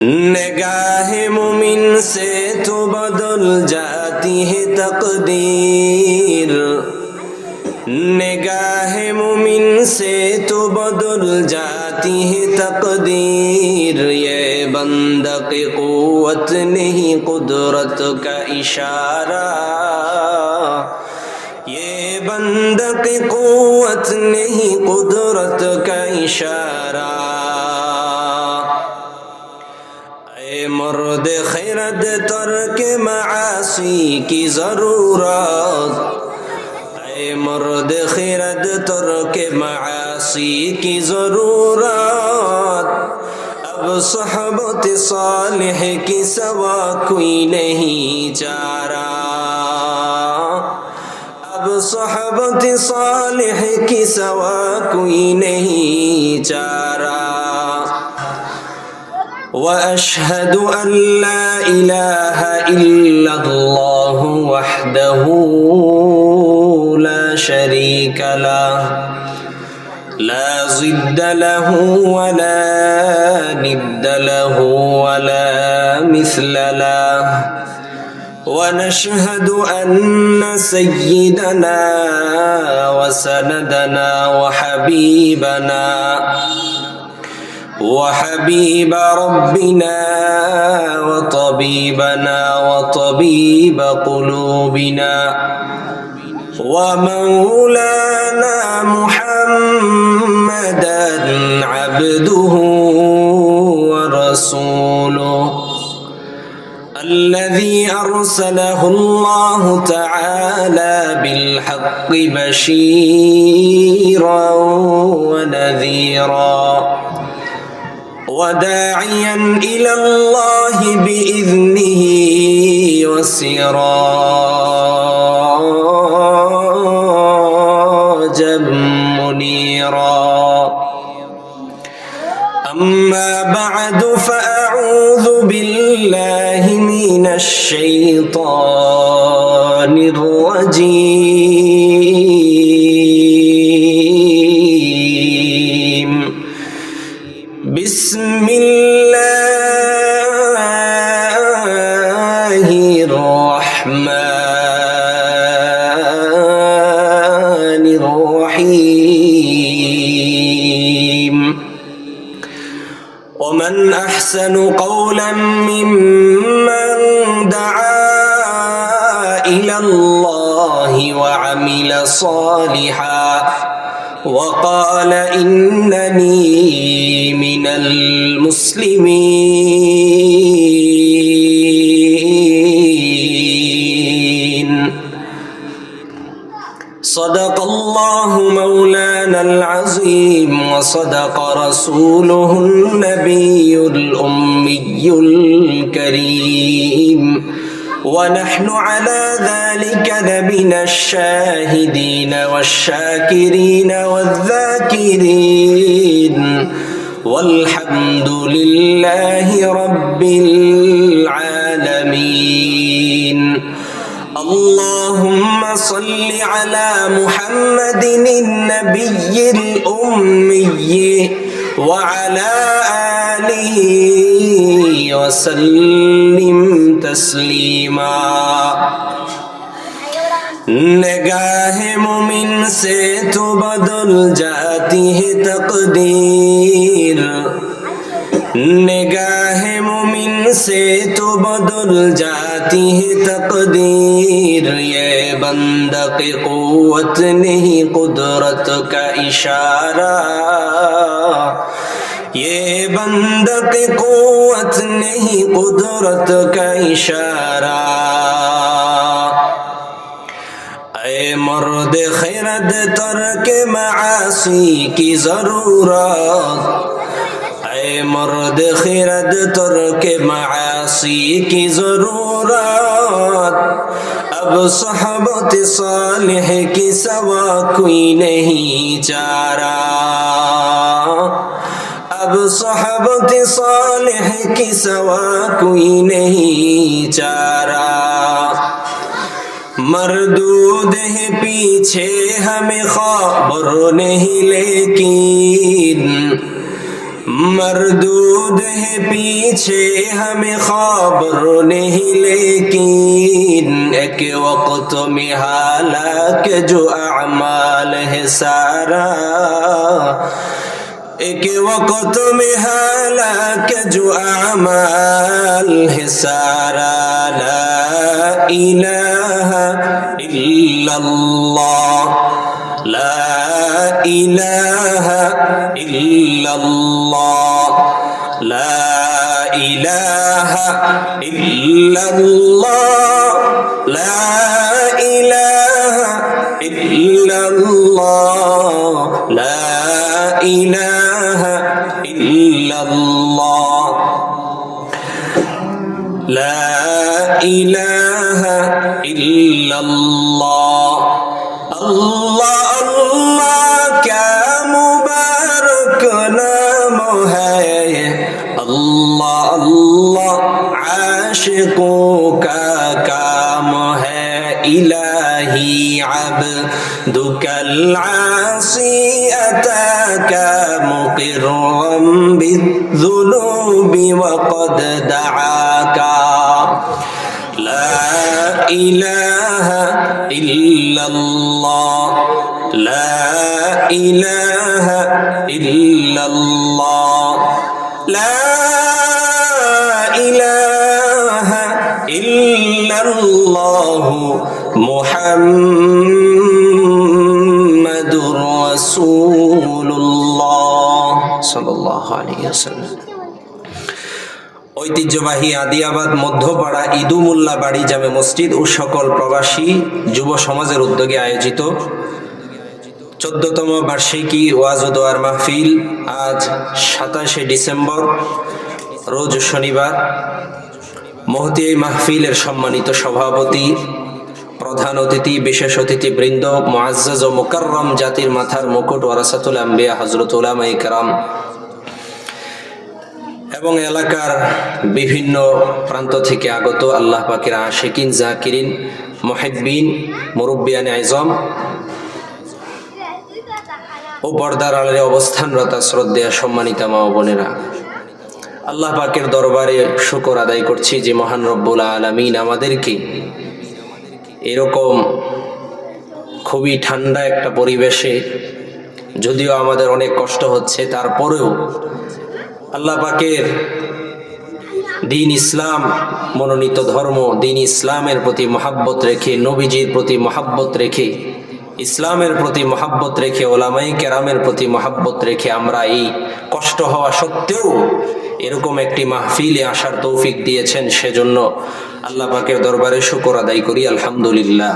निगाह मुमिन से तो बदल जाती है तकदीर, निगाह मुमिन से तो बदल जाती है तकदीर। ये बंदा की कुव्वत नहीं कुदरत का इशारा, ये बंदा की कुव्वत नहीं कुदरत का इशारा। मर्द खैरत तर्क मासी की जरूरत, मर्द खैरत तर्क मासी की जरूरत। अब सोहबत सालिह की सवा कोई नहीं चारा, अब सोहबत सालिह की सवा कोई नहीं चारा। وأشهد أن لا إله إلا الله وحده لا شريك له، لا ضد له ولا ند له ولا مثل له. ونشهد أن سيدنا وسندنا وحبيب ربنا وطبيبنا وطبيب قلوبنا ومولانا محمدا عبده ورسوله الذي أرسله الله تعالى بالحق بشيرا ونذيرا وداعيا إلى الله بإذنه وسراجا منيرا. أما بعد فأعوذ بالله من الشيطان الرجيم. بسم الله الرحمن الرحيم. ومن أحسن قولا ممن دعا إلى الله وعمل صالحا وقال إنني من المسلمين. صدق الله مولانا العظيم وصدق رسوله النبي الأمي الكريم. ونحن على ذلك لمن الشاهدين والشاكرين والذاكرين والحمد لله رب العالمين. اللهم صل على محمد النبي الأمي وعلى آله وسلم تسلیما. نگاہ مومن سے تو بدل جاتی ہے تقدیر، نگاہ مومن سے تو بدل جاتی ہے تقدیر. یہ بندہ کی قوت نہیں قدرت کا اشارہ، یہ بندہ کی قوت نہیں قدرت کا اشارہ. اے مرد خیرت ترک معاصی کی ضرورت، اے مرد خیرت ترک معاصی کی ضرورت. اب صحبت صالح کی سوا کوئی نہیں چارہ، اب صحبت صالح کی سوا کوئی نہیں چارہ. مردود ہے پیچھے ہمیں خبر نہیں لیکن मरदूद है पीछे हमें खबर नहीं, लेकिन एक वक्त में हालाक जो अमाल है सारा, एक वक्त में हालाक जो अमाल है सारा। ला इलाहा इल्लल्लाह, ला इलाहा इल्लल्लाह, ला इलाहा इल्लल्लाह, ला इलाहा इल्लल्लाह, ला इलाहा इल्लल्लाह, ला इलाहा इल्लल्लाह। अल्लाह अल्लाह क्या मुबारक नाम है, अल्लाह अल्लाह आशिकों का काम है। इलाही अब्दुकल आसी अताका मुक़िर्रम बिज़्ज़ुनूबि वक़द दआका। ला इलाहा इल्लल्लाह, ला इलाहा इल्लल्लाह, ला इलाहा इल्लल्लाह मुहम्मदुर রাসূলুল্লাহ সাল্লাল্লাহু আলাইহি ওয়াসাল্লাম। ঐতিহ্যবাহী আদিয়াবাদ মধ্যপাড়া ইদুমুল্লাহ বাড়ি জামে মসজিদ ও সকল প্রবাসী যুব সমাজের উদ্যোগে আয়োজিত 14তম বার্ষিকী ওয়াজ ও দোয়ার মাহফিল আজ 27শে ডিসেম্বর রোজ শনিবার। মহতী এই মাহফিলের সম্মানিত সভাপতি, প্রধান অতিথি, বিশেষ অতিথি বৃন্দ, মুআজ্জাজ ও মুকাররম জাতির মাথার মুকুট ওয়ারাসাতুল আম্বিয়া হযরত উলামায়ে কেরাম এবং এলাকার বিভিন্ন প্রান্ত থেকে আগত আল্লাহ পাকের আশিকিন, জাকিরিন, মুহিব্বিন, মুরব্বিয়ানে আযম ও পর্দার আড়ালে অবস্থানরত শ্রদ্ধেয় সম্মানিতা মা ও বোনেরা, আল্লাহ পাকের দরবারে শুকর আদায় করছি যে মহান রব্বুল আলামিন আমাদেরকে এরকম খুবই ঠান্ডা একটা পরিবেশে, যদিও আমাদের অনেক কষ্ট হচ্ছে, তারপরেও আল্লাহ পাকের দিন ইসলাম মনোনীত ধর্ম, দিন ইসলামের প্রতি মহাব্বত রেখে, নবীজির প্রতি মহাব্বত রেখে, ইসলামের প্রতি মহাব্বত রেখে, ওলামায়ে কেরামের প্রতি মহাব্বত রেখে আমরা এই কষ্ট হওয়া সত্ত্বেও এরকম একটি মাহফিলে আসার তৌফিক দিয়েছেন, সেজন্য আল্লাহ পাকের দরবারে শুকর আদায় করি আলহামদুলিল্লাহ।